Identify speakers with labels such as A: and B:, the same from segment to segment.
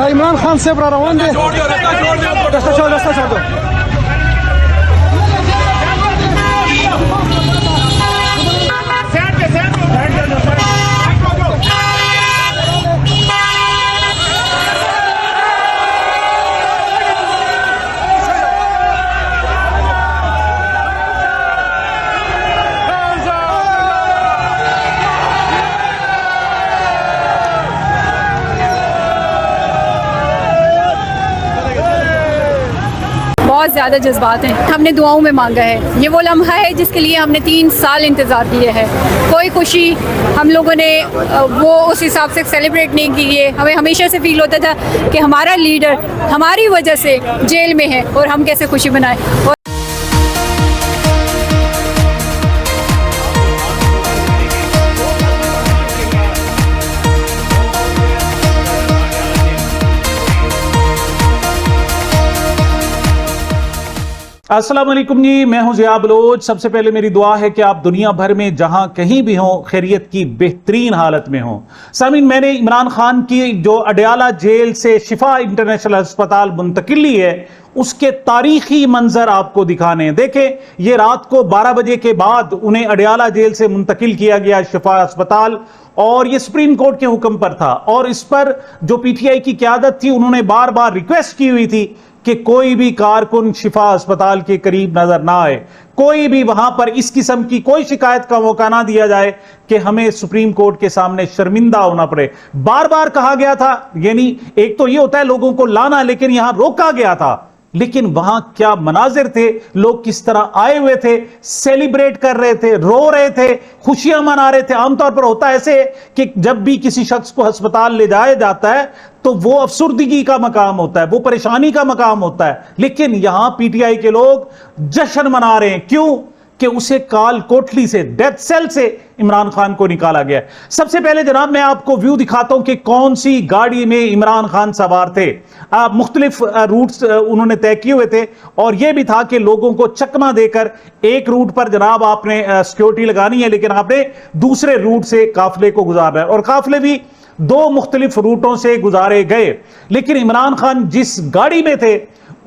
A: इमरान खान से रवान दे रास्ता छोड़ दो।
B: बहुत ज़्यादा जज्बात हैं। हमने दुआओं में मांगा है, ये वो लम्हा है जिसके लिए हमने 3 साल इंतज़ार किए हैं। कोई खुशी हम लोगों ने वो उस हिसाब से सेलिब्रेट नहीं की है। हमें हमेशा से फील होता था कि हमारा लीडर हमारी वजह से जेल में है और हम कैसे खुशी मनाएं।
C: अस्सलाम वालेकुम जी, मैं हूं ज़िया बलोच। सबसे पहले मेरी दुआ है कि आप दुनिया भर में जहां कहीं भी हों खैरियत की बेहतरीन हालत में हों। सामीन, मैंने इमरान खान की जो अडयाला जेल से शिफा इंटरनेशनल अस्पताल मुंतकिली है उसके तारीखी मंजर आपको दिखाने हैं। देखें, ये रात को 12 बजे के बाद उन्हें अडयाला जेल से मुंतकिल किया गया शिफा अस्पताल, और ये सुप्रीम कोर्ट के हुक्म पर था। और इस पर जो पीटीआई की क़यादत थी उन्होंने बार बार रिक्वेस्ट की हुई थी कि कोई भी कारकुन शिफा अस्पताल के करीब नजर ना आए, कोई भी वहां पर इस किस्म की कोई शिकायत का मौका ना दिया जाए कि हमें सुप्रीम कोर्ट के सामने शर्मिंदा होना पड़े। बार बार कहा गया था, यानी एक तो ये होता है लोगों को लाना, लेकिन यहां रोका गया था। लेकिन वहां क्या मनाजिर थे, लोग किस तरह आए हुए थे, सेलिब्रेट कर रहे थे, रो रहे थे, खुशियां मना रहे थे। आमतौर पर होता है ऐसे कि जब भी किसी शख्स को अस्पताल ले जाया जाता है तो वो अफसुर्दगी का मकाम होता है, वो परेशानी का मकाम होता है। लेकिन यहां पीटीआई के लोग जश्न मना रहे हैं। क्यों? कि उसे काल कोठली से, डेथ सेल से इमरान खान को निकाला गया। सबसे पहले जनाब मैं आपको व्यू दिखाता हूं कि कौन सी गाड़ी में इमरान खान सवार थे। मुख्तलिफ रूट्स उन्होंने तय किए हुए थे, और यह भी था कि लोगों को चकमा देकर एक रूट पर जनाब आपने सिक्योरिटी लगानी है, लेकिन आपने दूसरे रूट से काफिले को गुजारना है। और काफिले भी 2 मुख्तलिफ रूटों से गुजारे गए। लेकिन इमरान खान जिस गाड़ी में थे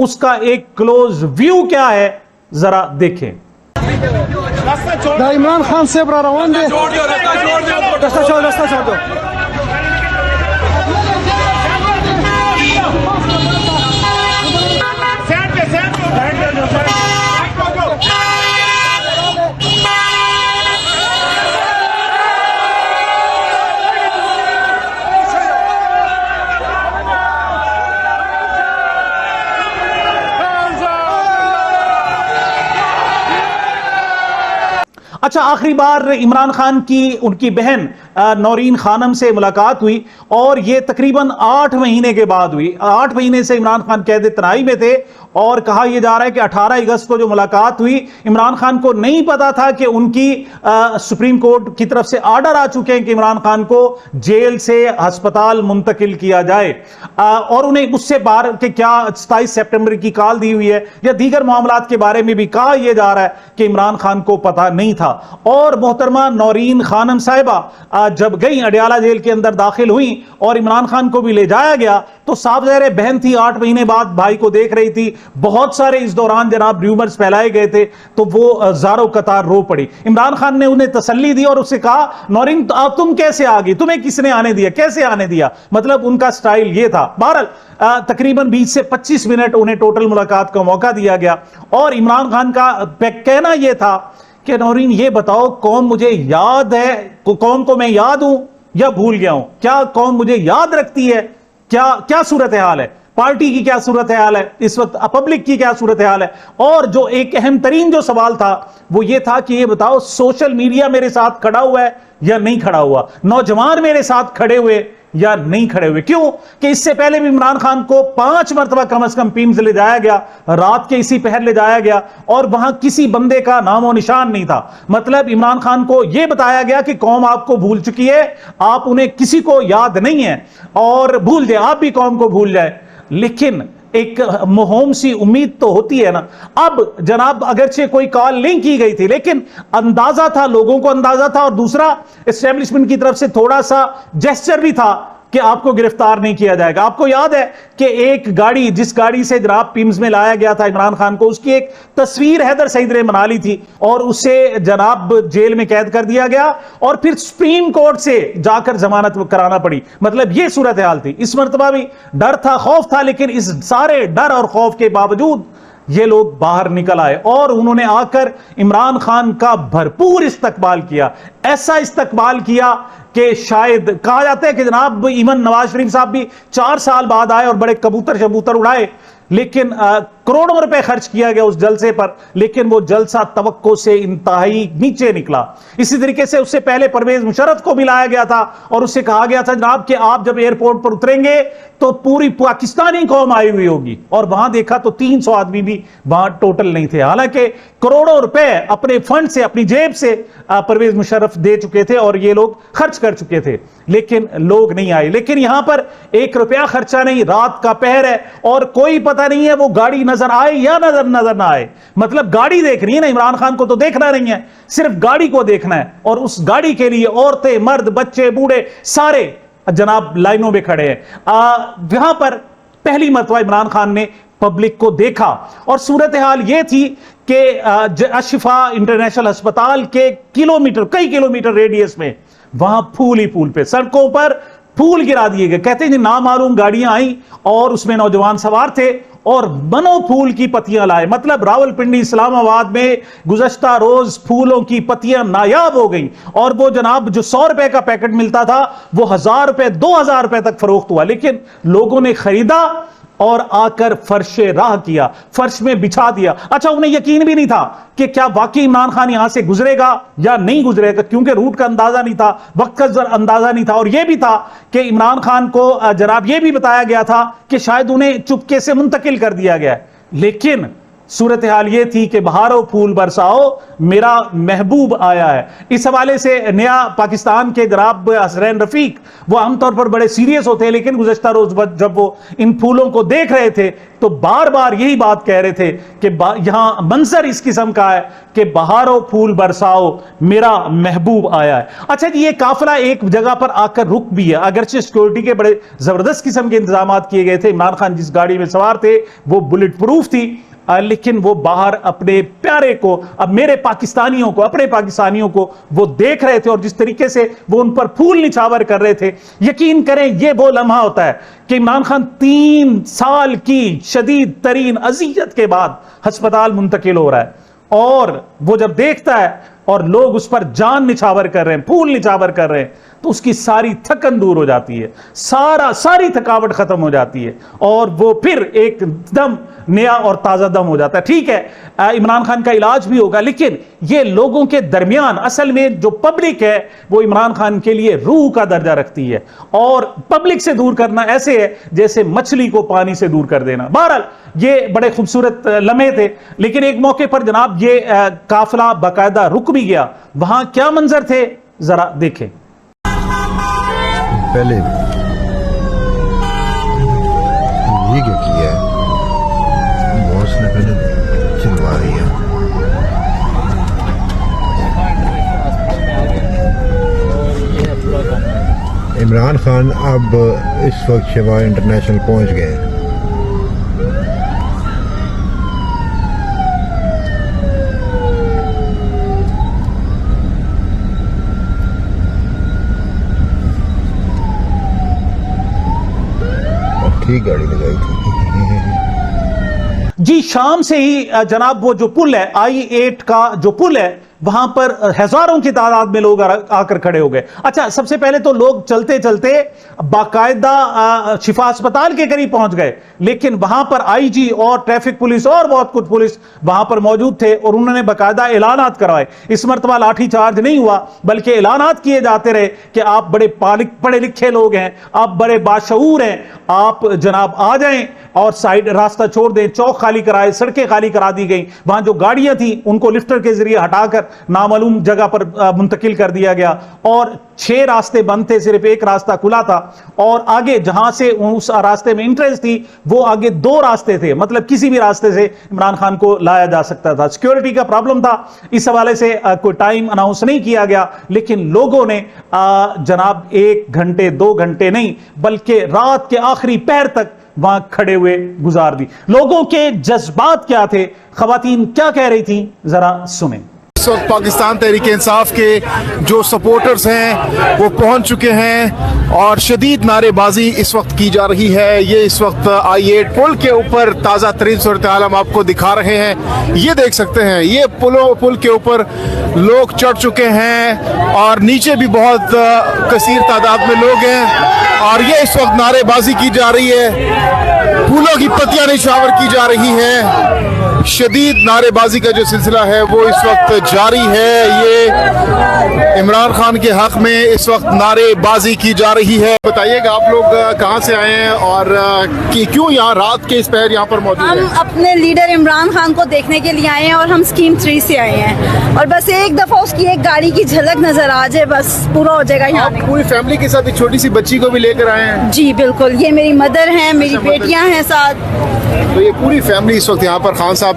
C: उसका एक क्लोज व्यू क्या है, जरा देखें।
A: इमरान खान से रवान दे रास्ता छोड़ दो।
C: अच्छा, आखिरी बार इमरान खान की उनकी बहन नौरीन खानम से मुलाकात हुई, और यह तकरीबन 8 महीने के बाद हुई। 8 महीने से इमरान खान कैद तनाई में थे, और कहा यह जा रहा है कि 18 अगस्त को जो मुलाकात हुई, इमरान खान को नहीं पता था कि उनकी सुप्रीम कोर्ट की तरफ से आर्डर आ चुके हैं कि इमरान खान को जेल से अस्पताल मुंतकिल किया जाए। और उन्हें उससे बाहर के क्या 27 सितंबर की कॉल दी हुई है या दीगर मामलात के बारे में भी कहा यह जा रहा है कि इमरान खान को पता नहीं था। और मोहतरमा नौरीन खानम साहिबा जब गई अडयाला जेल के अंदर दाखिल हुई और इमरान खान को भी ले जाया गया, तो साफ ज़ाहिर बहन थी, 8 महीने बाद भाई को देख रही थी। बहुत सारे इस दौरान जनाब र्यूमर्स फैलाए गए थे, तो वो ज़ारो कतार रो पड़ी। इमरान खान ने उन्हें तसल्ली दी और उससे कहा, नौरीन तुम कैसे आ गई, तुम्हें किसने आने दिया, कैसे आने दिया। मतलब उनका स्टाइल ये था। बहरहाल तकरीबन 20 से 25 मिनट उन्हें टोटल मुलाकात का मौका दिया गया, और इमरान खान का कहना यह था कि नौरीन ये बताओ, कौन मुझे याद है, कौन को मैं याद हूं या भूल गया हूं, क्या कौन मुझे याद रखती है, क्या सूरत हाल है, पार्टी की क्या सूरत हाल है इस वक्त, पब्लिक की क्या सूरत हाल है। और जो एक अहम तरीन जो सवाल था वो ये था कि ये बताओ, सोशल मीडिया मेरे साथ खड़ा हुआ है या नहीं खड़ा हुआ, नौजवान मेरे साथ खड़े हुए या नहीं खड़े हुए। क्यों कि इससे पहले भी इमरान खान को 5 मरतबा कम से कम पीम्स ले जाया गया, रात के इसी पहर ले जाया गया, और वहां किसी बंदे का नामो निशान नहीं था। मतलब इमरान खान को यह बताया गया कि कौम आपको भूल चुकी है, आप उन्हें किसी को याद नहीं है, और भूल जाए, आप भी कौम को भूल जाए। लेकिन एक मुहिम सी उम्मीद तो होती है ना। अब जनाब अगरचे कोई कॉल नहीं की गई थी, लेकिन अंदाजा था, लोगों को अंदाजा था, और दूसरा एस्टेब्लिशमेंट की तरफ से थोड़ा सा जेस्चर भी था कि आपको गिरफ्तार नहीं किया जाएगा। आपको याद है कि एक गाड़ी, जिस गाड़ी से जनाब पिम्स में लाया गया था इमरान खान को, उसकी एक तस्वीर हैदर सईद ने बना ली थी और उसे जनाब जेल में कैद कर दिया गया और फिर सुप्रीम कोर्ट से जाकर जमानत कराना पड़ी। मतलब यह सूरत हाल थी। इस मरतबा भी डर था, खौफ था, लेकिन इस सारे डर और खौफ के बावजूद ये लोग बाहर निकल आए और उन्होंने आकर इमरान खान का भरपूर इस्तकबाल किया। ऐसा इस्तकबाल किया कि शायद कहा जाता है कि जनाब इवन नवाज शरीफ साहब भी 4 साल बाद आए और बड़े कबूतर शबूतर उड़ाए, लेकिन करोड़ों रुपए खर्च किया गया उस जलसे पर, लेकिन वो जलसा तवक्को से इंतहाई नीचे निकला। इसी तरीके से उससे पहले परवेज मुशर्रफ को भी लाया गया था और उससे कहा गया था जनाब कि आप जब एयरपोर्ट पर उतरेंगे तो पूरी पाकिस्तानी कौम आई हुई होगी, और वहां देखा तो 300 आदमी भी वहां टोटल नहीं थे। हालांकि करोड़ों रुपए अपने फंड से, अपनी जेब से परवेज मुशर्रफ दे चुके थे और ये लोग खर्च कर चुके थे, लेकिन लोग नहीं आए। लेकिन यहां पर 1 रुपया खर्चा नहीं, रात का पहर है और कोई पता नहीं है वो गाड़ी नजर आए या नजर ना आए। मतलब गाड़ी देख रही है ना, इमरान खान को तो देखना नहीं है, सिर्फ गाड़ी को देखना है, और उस गाड़ी के लिए औरतें, मर्द, बच्चे, बूढ़े सारे जनाब लाइनों में खड़े हैं। यहां पर पहली मरतबा इमरान खान ने पब्लिक को देखा और सूरत हाल यह थी कि अशिफा इंटरनेशनल अस्पताल के कई किलोमीटर रेडियस में वहां फूल ही फूल पे, सड़कों पर फूल गिरा दिए गए। कहते हैं नामालूम गाड़ियां आई और उसमें नौजवान सवार थे और बनो फूल की पत्तियां लाए। मतलब रावलपिंडी, इस्लामाबाद में गुज़श्ता रोज फूलों की पत्तियां नायाब हो गई और वो जनाब जो 100 रुपए का पैकेट मिलता था वो 1000 रुपए, 2000 रुपए तक फरोख्त हुआ। लेकिन लोगों ने खरीदा और आकर फर्शे राह किया, फर्श में बिछा दिया। अच्छा, उन्हें यकीन भी नहीं था कि क्या वाकई इमरान खान यहां से गुजरेगा या नहीं गुजरेगा, क्योंकि रूट का अंदाजा नहीं था, वक्त का अंदाजा नहीं था, और यह भी था कि इमरान खान को जनाब यह भी बताया गया था कि शायद उन्हें चुपके से मुंतकिल कर दिया गया है। लेकिन सूरत हाल ये थी कि बहारो फूल बरसाओ, मेरा महबूब आया है। इस हवाले से नया पाकिस्तान के जनाब हसरैन रफीक, वो आमतौर पर बड़े सीरियस होते हैं, लेकिन गुज़श्ता रोज जब वो इन फूलों को देख रहे थे तो बार बार यही बात कह रहे थे कि यहां मंजर इस किस्म का है कि बहारो फूल बरसाओ, मेरा महबूब आया है। अच्छा जी, ये काफिला एक जगह पर आकर रुक भी है, अगरचे सिक्योरिटी के बड़े जबरदस्त किस्म के इंतजाम किए गए थे। इमरान खान जिस गाड़ी में सवार थे वो बुलेट प्रूफ थी, लेकिन वो बाहर अपने प्यारे को, अब मेरे पाकिस्तानियों को, अपने पाकिस्तानियों को वो देख रहे थे और जिस तरीके से वो उन पर फूल निछावर कर रहे थे, यकीन करें ये वो लम्हा होता है कि इमरान खान 3 साल की शदीद तरीन अजियत के बाद अस्पताल मुंतकिल हो रहा है और वो जब देखता है और लोग उस पर जान निछावर कर रहे हैं, फूल निछावर कर रहे हैं, तो उसकी सारी थकन दूर हो जाती है, सारी थकावट खत्म हो जाती है और वो फिर एकदम नया और ताज़ा दम हो जाता है। ठीक है, इमरान खान का इलाज भी होगा, लेकिन ये लोगों के दरमियान असल में जो पब्लिक है वो इमरान खान के लिए रूह का दर्जा रखती है और पब्लिक से दूर करना ऐसे है जैसे मछली को पानी से दूर कर देना। बहरहाल ये बड़े खूबसूरत लम्हे थे, लेकिन एक मौके पर जनाब ये काफिला बाकायदा रुक भी गया। वहां क्या मंजर थे जरा देखें।
D: पहले ये क्या किया है, बॉस ने पहले चिलवा दिया। इमरान खान अब इस वक्त शिवा इंटरनेशनल पहुंच गए। ठीक गाड़ी लगाई थी
C: जी। शाम से ही जनाब वो जो पुल है, I-8 का जो पुल है, वहां पर हजारों की तादाद में लोग आकर खड़े हो गए। अच्छा, सबसे पहले तो लोग चलते चलते बाकायदा शिफा अस्पताल के करीब पहुंच गए, लेकिन वहां पर IG और ट्रैफिक पुलिस और बहुत कुछ पुलिस वहां पर मौजूद थे और उन्होंने बाकायदा ऐलानात करवाए। इस मरतबा लाठी चार्ज नहीं हुआ, बल्कि ऐलानात किए जाते रहे कि आप बड़े पढ़े लिखे लोग हैं, आप बड़े बाशऊर हैं, आप जनाब आ जाएं और साइड रास्ता छोड़ दें। चौक खाली कराए, सड़कें खाली करा दी गई, वहां जो गाड़ियां थी उनको लिफ्टर के जरिए हटाकर नामालूम जगह पर मुंतकिल कर दिया गया और 6 रास्ते बंद थे, सिर्फ एक रास्ता खुला था और आगे जहां से उस रास्ते में इंटरेस्ट थी वो आगे 2 रास्ते थे, मतलब किसी भी रास्ते से इमरान खान को लाया जा सकता था। सिक्योरिटी का प्रॉब्लम था, इस हवाले से कोई टाइम अनाउंस नहीं किया गया, लेकिन लोगों ने जनाब 1 घंटे 2 घंटे नहीं बल्कि रात के आखिरी पहर तक वहां खड़े हुए गुजार दी। लोगों के जज्बात क्या थे, खवातीन क्या कह रही थी, जरा सुने।
E: इस वक्त पाकिस्तान तहरीक इंसाफ के जो सपोर्टर्स हैं वो पहुंच चुके हैं और शदीद नारेबाजी इस वक्त की जा रही है। ये इस वक्त I-8 पुल के ऊपर ताज़ा तरीन सूरत हाल हम आपको दिखा रहे हैं। ये देख सकते हैं, ये पुल के ऊपर लोग चढ़ चुके हैं और नीचे भी बहुत कसीर तादाद में लोग हैं और ये इस वक्त नारेबाजी की जा रही है, फूलों की पत्तियां निछावर की जा रही हैं। शदीद नारेबाजी का जो सिलसिला है वो इस वक्त जारी है। ये इमरान खान के हक में इस वक्त नारेबाजी की जा रही है। बताइएगा आप लोग कहाँ से आए हैं और क्यों यहाँ रात के इस पहर यहाँ पर मौजूद हैं?
F: हम अपने लीडर इमरान खान को देखने के लिए आए हैं और हम स्कीम 3 से आए हैं और बस एक दफा उसकी एक गाड़ी की झलक नजर आ जाए बस पूरा हो जाएगा। यहाँ
E: आप पूरी फैमिली के साथ एक छोटी सी बच्ची को भी लेकर आए हैं?
F: जी बिल्कुल, ये मेरी मदर हैं, मेरी बेटियां हैं साथ।
E: तो ये पूरी फैमिली इस वक्त यहाँ पर खान साहब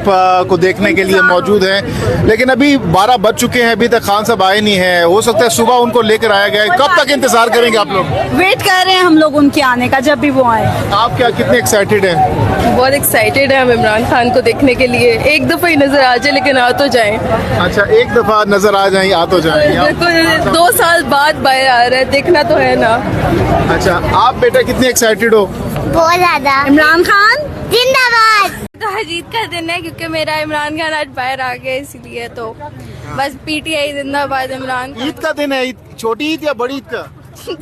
E: को देखने के लिए मौजूद है, लेकिन अभी 12 बज चुके हैं, अभी तक खान साहब आए नहीं है। हो सकता है सुबह उनको लेकर आया गया। कब तक इंतजार करेंगे आप लोग?
F: वेट कर रहे हैं हम लोग उनके आने का, जब भी वो आए।
E: आप क्या कितने एक्साइटेड हैं?
G: बहुत एक्साइटेड है हम इमरान खान को देखने के लिए। एक दफा ही नजर आ जाए लेकिन आ तो जाए।
E: अच्छा, एक दफा नजर आ जाए, आ तो जाए।
G: बिल्कुल 2 साल बाद बाहर आ रहा है, देखना तो है ना।
E: अच्छा, आप बेटा कितने एक्साइटेड हो?
H: बहुत ज्यादा।
F: इमरान खान
H: जिंदाबाद।
G: तो आज ईद का दिन है क्योंकि मेरा इमरान खान आज बाहर आ गया, इसलिए तो बस PTI जिंदाबाद इमरान खान।
E: ईद का दिन है, छोटी ईद या बड़ी ईद का?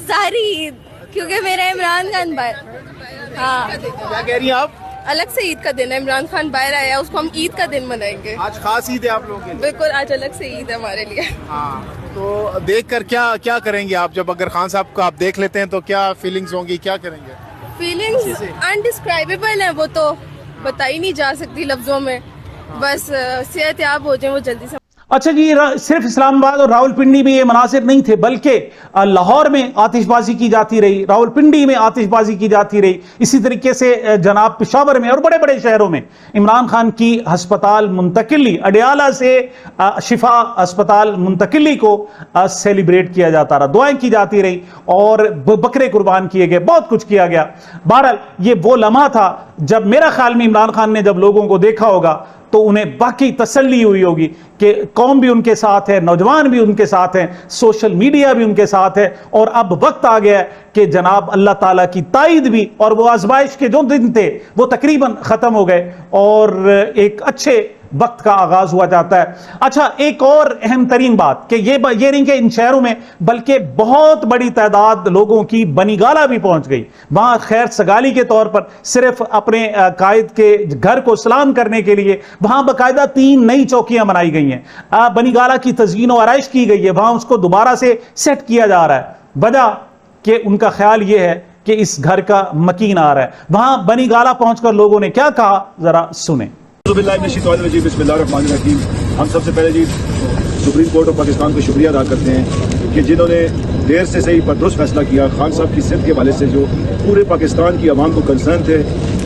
G: सारी ईद, क्योंकि मेरा इमरान खान बाहर। हाँ,
E: क्या कह रही हैं आप?
G: अलग से ईद का दिन है, इमरान खान बाहर आया, उसको हम ईद का दिन मनाएंगे।
E: आज खास ईद है आप लोगों के लिए?
G: बिल्कुल, आज अलग से ईद है हमारे लिए।
E: हाँ, तो देखकर क्या करेंगे आप? जब अगर खान साहब को आप देख लेते हैं तो क्या फीलिंग्स होंगी, क्या करेंगे?
G: फीलिंग्स अनडिस्क्राइबेबल है, वो तो बताई नहीं जा सकती लफ्जों में। बस सेहतयाब हो जाए वो जल्दी से।
C: अच्छा जी, सिर्फ इस्लामाबाद और रावलपिंडी में ये मनासिर नहीं थे, बल्कि लाहौर में आतिशबाजी की जाती रही, रावलपिंडी में आतिशबाजी की जाती रही, इसी तरीके से जनाब पेशावर में और बड़े बड़े शहरों में इमरान खान की हस्पताल मुंतकिली, अडियाला से शिफा अस्पताल मुंतकिली को सेलिब्रेट किया जाता रहा, दुआएं की जाती रही और बकरे कुर्बान किए गए, बहुत कुछ किया गया। बहरहाल ये वो लम्हा था जब मेरा ख्याल में इमरान खान ने जब लोगों को देखा होगा तो उन्हें बाकी तसल्ली हुई होगी कि कौम भी उनके साथ है, नौजवान भी उनके साथ हैं, सोशल मीडिया भी उनके साथ है और अब वक्त आ गया है कि जनाब अल्लाह ताला की ताईद भी और वो आजमाइश के जो दिन थे वो तकरीबन ख़त्म हो गए और एक अच्छे वक्त का आगाज हुआ जाता है। अच्छा, एक और अहम तरीन बात कि ये नहीं कि इन शहरों में बल्कि बहुत बड़ी तादाद लोगों की बनीगाला भी पहुंच गई। वहां खैर सगाली के तौर पर सिर्फ अपने कायद के घर को सलाम करने के लिए वहां बाकायदा 3 नई चौकियां बनाई गई हैं, बनीगाला की तज़यीन और आराइश की गई है, वहां उसको दोबारा से सेट किया जा रहा है। वजह कि उनका ख्याल यह है कि इस घर का मकीन आ रहा है। वहां बनीगाला पहुंचकर लोगों ने क्या कहा, जरा सुने।
I: हम सबसे पहले जी सुप्रीम कोर्ट ऑफ पाकिस्तान को शुक्रिया अदा करते हैं कि जिन्होंने देर से सही पर दुरुस्त फैसला किया। खान साहब की सेहत के हवाले से जो पूरे पाकिस्तान की आवाम को कंसर्न थे,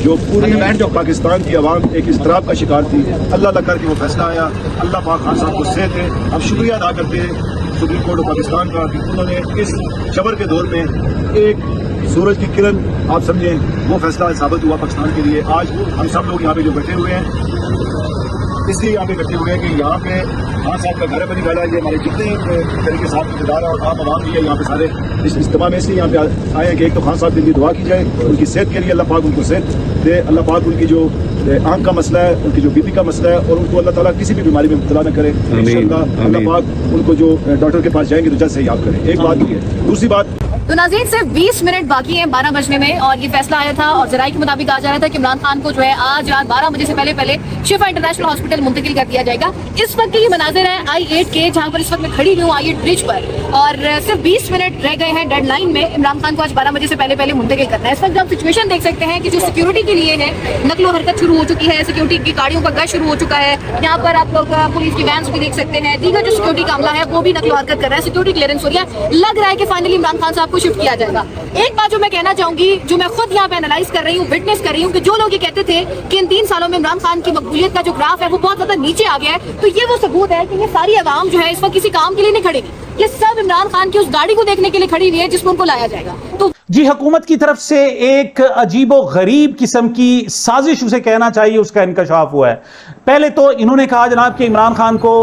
I: जो पूरी पाकिस्तान की आवाम एक इज़्तिराब का शिकार थी, अल्लाह करके वो फैसला आया। अल्लाह पाक खान साहब को सेहत है। हम शुक्रिया अदा करते हैं सुप्रीम कोर्ट ऑफ पाकिस्तान का कि उन्होंने इस जबर के दौर में एक सूरज की किरण आप समझें वो फैसला साबित हुआ पाकिस्तान के लिए। आज हम सब लोग यहाँ पे जो बैठे हुए हैं इसलिए यहाँ पे इकट्ठे हुए हैं कि यहाँ पे खान साहब का घर बनीगाला, ये हमारे जितने तरीके साथ इक़्तिदार और आम आवाम भी है यहाँ पे सारे इस इज्तिमा में इसलिए यहाँ पे आए हैं कि एक तो खान साहब के लिए दुआ की जाए, उनकी सेहत के लिए अल्लाह पाक उनको सेहत दे, अल्लाह पाक उनकी जो आंख का मसला है, उनकी जो बीपी का मसला है और उनको अल्लाह ताला किसी भी बीमारी में मुब्तला न करे। इंशाअल्लाह अल्लाह पाक उनको जो डॉक्टर के पास जाएंगे तो जल्द से याद करें। एक बात ये है। दूसरी बात
B: तो नाज़रीन सिर्फ 20 मिनट बाकी हैं 12 बजने में, और ये फैसला आया था और जराये के मुताबिक कहा जा रहा था कि इमरान खान को जो है आज रात 12 बजे से पहले शिफा इंटरनेशनल हॉस्पिटल मुंतकिल कर दिया जाएगा। इस वक्त के ये मनाजिर हैं I-8 के, जहाँ पर इस वक्त मैं खड़ी हुई हूँ I-8 ब्रिज पर, और सिर्फ 20 मिनट रह गए हैं डेडलाइन में इमरान खान को आज 12 बजे से पहले मुंतकिल करना है। इस वक्त आप सिचुएशन देख सकते हैं कि जो सिक्योरिटी के लिए है नकलो हरकत शुरू हो चुकी है, सिक्योरिटी की गाड़ियों का गश्त शुरू हो चुका है। यहाँ पर आप लोग पुलिस की वैन्स भी देख सकते हैं, दीगर जो सिक्योरिटी का अमला है वो भी नकलो हरकत कर रहा है, सिक्योरिटी क्लियरेंस हो रही है। लग रहा है कि फाइनली इमरान खान साहब को शिफ्ट किया जाएगा। एक बात जो मैं कहना चाहूंगी, जो मैं खुद यहाँ पे एनालाइज कर रही हूँ, विटनेस कर रही हूँ, कि जो लोग ये कहते थे कि इन 3 सालों में इमरान खान की मकबूलियत का जो ग्राफ है वो बहुत ज्यादा नीचे आ गया है, तो ये वो सबूत है कि ये सारी अवाम जो है इस वक्त किसी काम के लिए नहीं खड़ेगी, ये सब इमरान खान की उस गाड़ी को देखने के लिए खड़ी हुई है जिसमें उनको लाया जाएगा। तो
C: जी, हुकूमत की तरफ से एक अजीबो गरीब किस्म की साजिश उसे कहना चाहिए, उसका इंकशाफ हुआ है। पहले तो इन्होंने कहा जनाब कि इमरान खान को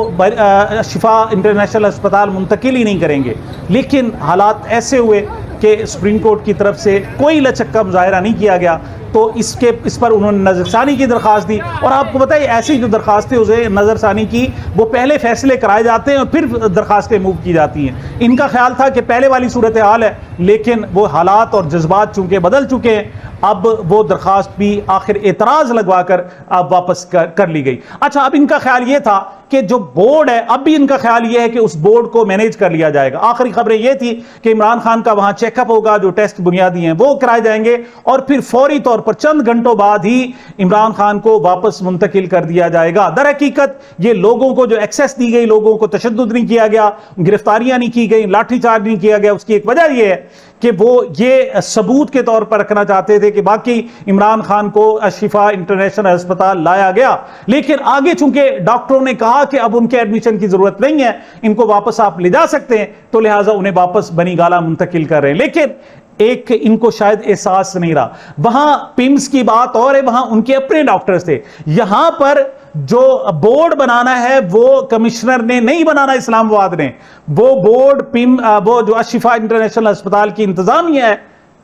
C: शिफा इंटरनेशनल अस्पताल मुंतकिल ही नहीं करेंगे, लेकिन हालात ऐसे हुए कि सुप्रीम कोर्ट की तरफ से कोई लचक का मुजाहरा नहीं किया गया, तो इस पर उन्होंने नज़रसानी की दरख्वास्त दी। और आपको बताइए ऐसी जो दरख्वास्तें उसे नज़रसानी की, वो पहले फैसले कराए जाते हैं और फिर दरख्वास्तें मूव की जाती हैं। इनका ख्याल था कि पहले वाली सूरत हाल है, लेकिन वो हालात और जज्बात चूंकि बदल चुके हैं, अब वो दरख्वास्त भी आखिर एतराज़ लगवा कर अब वापस कर ली गई। अच्छा, अब इनका ख्याल ये था कि जो बोर्ड है, अब भी इनका ख्याल ये है कि उस बोर्ड को मैनेज कर लिया जाएगा। आखिरी खबरें ये थी कि इमरान खान का वहां चेकअप होगा, जो टेस्ट बुनियादी हैं वो कराए जाएंगे, और फिर फौरी तौर पर चंद घंटों बाद ही इमरान खान को वापस मुंतकिल कर दिया जाएगा। दर हकीकत ये लोगों को जो एक्सेस दी गई, लोगों को तशद्दुद नहीं किया गया, गिरफ्तारियां नहीं की गई, लाठीचार्ज नहीं किया गया, उसकी एक वजह यह है कि वो ये सबूत के तौर पर रखना चाहते थे कि बाकी इमरान खान को शिफा इंटरनेशनल अस्पताल लाया गया। लेकिन आगे चूंकि डॉक्टरों ने कहा कि अब उनके एडमिशन की जरूरत नहीं है, इनको वापस आप ले जा सकते हैं, तो लिहाजा उन्हें वापस बनी गाला मुंतकिल कर रहे हैं। लेकिन एक इनको शायद एहसास नहीं रहा, वहां पिम्स की बात और है, वहां उनके अपने डॉक्टर्स थे। यहां पर जो बोर्ड बनाना है वो कमिश्नर ने नहीं बनाना, इस्लामाबाद ने, वो बोर्ड वो जो अशिफा इंटरनेशनल अस्पताल की इंतजामिया है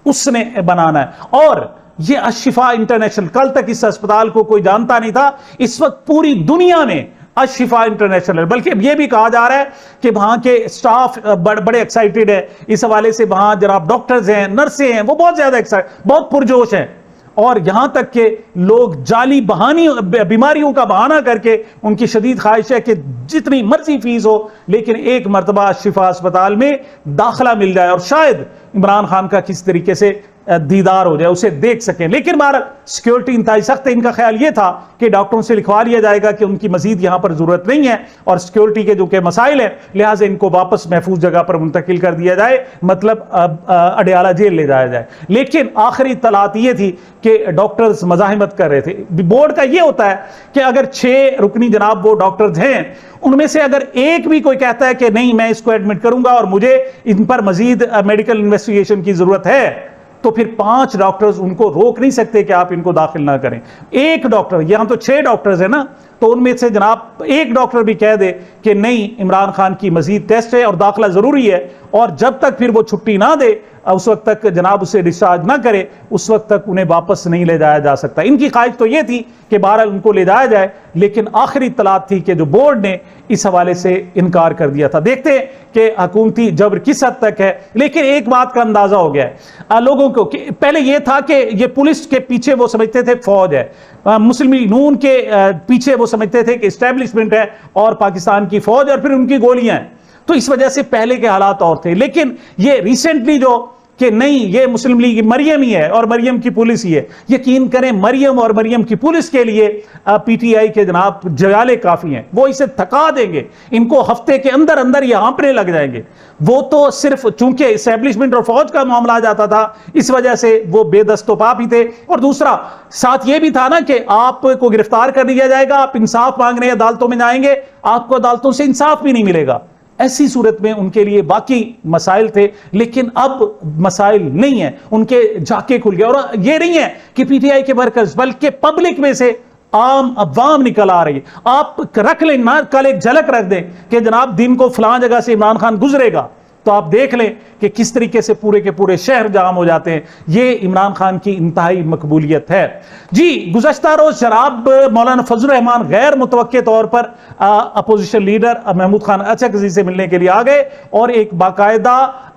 C: उसने बनाना है। और ये अशिफा इंटरनेशनल, कल तक इस अस्पताल को कोई जानता नहीं था, इस वक्त पूरी दुनिया में अशिफा इंटरनेशनल, बल्कि अब यह भी कहा जा रहा है कि वहां के स्टाफ बड़े एक्साइटेड है इस हवाले से। वहां जनाब डॉक्टर्स हैं, नर्सें हैं, वो बहुत ज्यादा बहुत पुरजोश हैं, और यहां तक के लोग जाली बीमारियों का बहाना करके, उनकी शदीद ख्वाहिश है कि जितनी मर्जी फीस हो लेकिन एक मरतबा शिफा अस्पताल में दाखिला मिल जाए और शायद इमरान खान का किस तरीके से दीदार हो जाए, उसे देख सकें। लेकिन हमारा सिक्योरिटी इंतहाई सख्त है। इनका ख्याल यह था कि डॉक्टरों से लिखवा लिया जाएगा कि उनकी मजीद यहां पर जरूरत नहीं है, और सिक्योरिटी के जो कि मसाइल है, लिहाजा इनको वापस महफूज जगह पर मुंतकिल कर दिया जाए, मतलब अडयाला जेल ले जाया जाए। लेकिन आखिरी तलात यह थी कि डॉक्टर्स मजाहिमत कर रहे थे। बोर्ड का यह होता है कि अगर 6 रुकनी जनाब वो डॉक्टर्स हैं, उनमें से अगर एक भी कोई कहता है कि नहीं मैं इसको एडमिट करूंगा और मुझे इन पर मजीद मेडिकल इन्वेस्टिगेशन की जरूरत है, तो फिर 5 डॉक्टर्स उनको रोक नहीं सकते कि आप इनको दाखिल ना करें। एक डॉक्टर, यहां तो 6 डॉक्टर्स है ना, तो उनमें से जनाब एक डॉक्टर भी कह दे कि नहीं इमरान खान की मजीद टेस्ट है और दाखिला जरूरी है, और जब तक फिर वो छुट्टी ना दे, उस वक्त तक जनाब उसे डिस्चार्ज ना करे, उस वक्त तक उन्हें वापस नहीं ले जाया जा सकता। इनकी ख्वाहिश तो ये थी कि बहरहाल उनको ले जाया जाए, लेकिन आखिरी तलाक थी कि जो बोर्ड ने इस हवाले से इनकार कर दिया था। देखते हैं कि हुकूमती जबर किस हद तक है। लेकिन एक बात का अंदाजा हो गया है लोगों को कि पहले यह था कि ये पुलिस के पीछे वो समझते थे फौज है, मुस्लिम लीग नून के पीछे वो समझते थे कि एस्टेब्लिशमेंट है और पाकिस्तान की फौज, और फिर उनकी गोलियां हैं। तो इस वजह से पहले के हालात और थे। लेकिन ये रिसेंटली जो कि नहीं ये मुस्लिम लीग मरियम ही है और मरियम की पुलिस ही है, यकीन करें मरियम और मरियम की पुलिस के लिए पीटीआई के जनाब जयाले काफी हैं। वो इसे थका देंगे, इनको हफ्ते के अंदर अंदर ये हाँपने लग जाएंगे। वो तो सिर्फ चूंकि एस्टेब्लिशमेंट और फौज का मामला आ जाता था, इस वजह से वो बेदस्तोपाप ही थे। और दूसरा साथ ये भी था ना कि आपको गिरफ्तार कर दिया जाएगा, आप इंसाफ मांगने अदालतों में जाएंगे, आपको अदालतों से इंसाफ भी नहीं मिलेगा। ऐसी सूरत में उनके लिए बाकी मसाइल थे, लेकिन अब मसाइल नहीं है, उनके झाके खुल गए। और ये नहीं है कि पीटीआई के वर्कर्स, बल्कि पब्लिक में से आम अवाम निकल आ रही है। आप रख लें ना, कल एक झलक रख दें कि जनाब दिन को फलां जगह से इमरान खान गुजरेगा, तो आप देख लें कि किस तरीके से पूरे के पूरे शहर जाम हो जाते हैं। ये इमरान खान की इंतहाई मकबूलियत है। जी, गुज़श्ता रोज जनाब मौलाना फजल रहमान गैर मुतवक्के तौर पर अपोजिशन लीडर महमूद खान अचकज़ई से मिलने के लिए आ गए और एक बाकायदा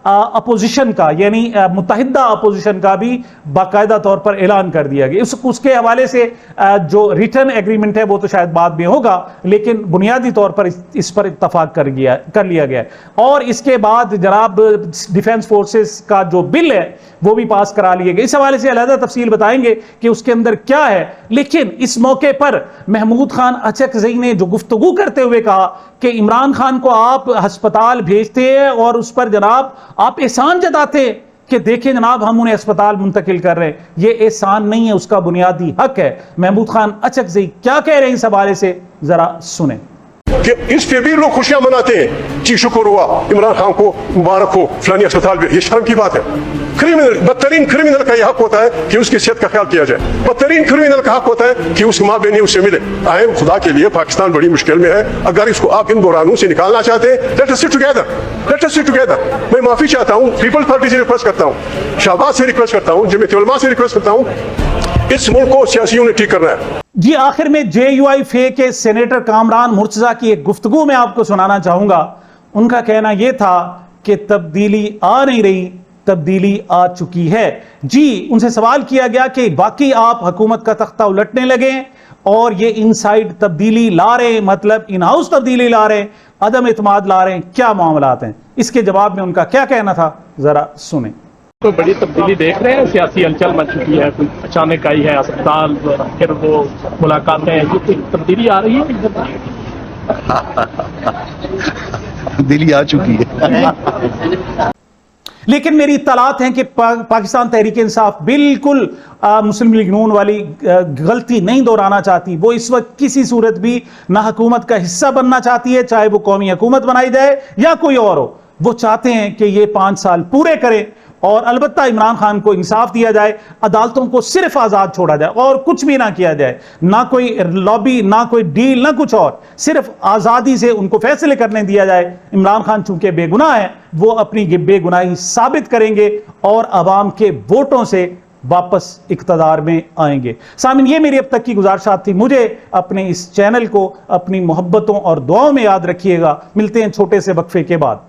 C: अपोजिशन का यानी मुत्तहिदा अपोजिशन का भी बाकायदा तौर पर ऐलान कर दिया गया। उसके हवाले से जो रिटर्न एग्रीमेंट है वो तो शायद बाद में होगा, लेकिन बुनियादी तौर पर इस पर इत्तफाक कर लिया गया। और इसके बाद जनाब डिफेंस फोर्सेस का जो बिल है वो भी पास करा लिए गए। इस हवाले से अलहदा तफसील बताएंगे कि उसके अंदर क्या है। लेकिन इस मौके पर महमूद खान अचकज़ई ने जो गुफ्तगू करते हुए कहा कि इमरान खान को आप अस्पताल भेजते हैं और उस पर जनाब आप एहसान जताते हैं कि देखें जनाब हम उन्हें अस्पताल मुंतकिल कर रहे हैं, ये एहसान नहीं है, उसका बुनियादी हक है। महमूद खान अचकज़ई क्या कह रहे हैं इस हवाले से जरा सुने।
J: कि इस पे भी लोग खुशियां मनाते हैं कि शुक्र हुआ इमरान खान को, मुबारक हो फलानी अस्पताल में। ये शर्म की बात है। क्रिमिनल, बदतरीन क्रिमिनल का यह हक होता है कि उसकी सेहत का ख्याल किया जाए। बदतरीन क्रिमिनल का हक होता है कि उसकी माँ बहनी उससे मिले। आए खुदा के लिए पाकिस्तान बड़ी मुश्किल में है। अगर इसको आप इन बुरानों से निकालना चाहते हैं, let us sit together, let us sit together. मैं माफी चाहता हूँ, पीपल्स पार्टी से रिक्वेस्ट करता हूँ, शहबाज से रिक्वेस्ट करता हूँ, जमीयत उलमा से रिक्वेस्ट करता हूँ, इस मुल्क को सियासियों ने ठीक करना है।
C: जी आखिर में JUI के सेनेटर कामरान मुर्तजा की एक गुफ्तगू मैं आपको सुनाना चाहूंगा। उनका कहना यह था कि तब्दीली आ नहीं रही, तब्दीली आ चुकी है। जी उनसे सवाल किया गया कि बाकी आप हुकूमत का तख्ता उलटने लगे और ये इनसाइड तब्दीली ला रहे हैं, मतलब इन हाउस तब्दीली ला रहे हैं, अदम एतमाद ला रहे हैं, क्या मामलात हैं? इसके जवाब में उनका क्या कहना था जरा सुने।
K: कोई बड़ी तब्दीली देख रहे हैं? सियासी हलचल मच चुकी है, कोई अचानक आई है अस्पताल, फिर वो मुलाकातें, ये कोई तब्दीली आ रही है?
D: तब्दीली आ चुकी है।
C: लेकिन मेरी इत्तलात हैं कि पाकिस्तान तहरीक इंसाफ बिल्कुल मुस्लिम लीग नून वाली गलती नहीं दोहराना चाहती। वो इस वक्त किसी सूरत भी ना हुकूमत का हिस्सा बनना चाहती है, चाहे वो कौमी हुकूमत बनाई जाए या कोई और हो। वो चाहते हैं कि ये 5 साल पूरे करें और अलबत्ता इमरान खान को इंसाफ दिया जाए, अदालतों को सिर्फ आज़ाद छोड़ा जाए और कुछ भी ना किया जाए, ना कोई लॉबी, ना कोई डील, ना कुछ और, सिर्फ आज़ादी से उनको फैसले करने दिया जाए। इमरान खान चूंकि बेगुनाह है, वो अपनी बेगुनाही साबित करेंगे और अवाम के वोटों से वापस इक़्तिदार में आएंगे। सामिन, ये मेरी अब तक की गुजारिशात थी। मुझे अपने इस चैनल को अपनी मोहब्बतों और दुआओं में याद रखिएगा। मिलते हैं छोटे से वक्फे के बाद।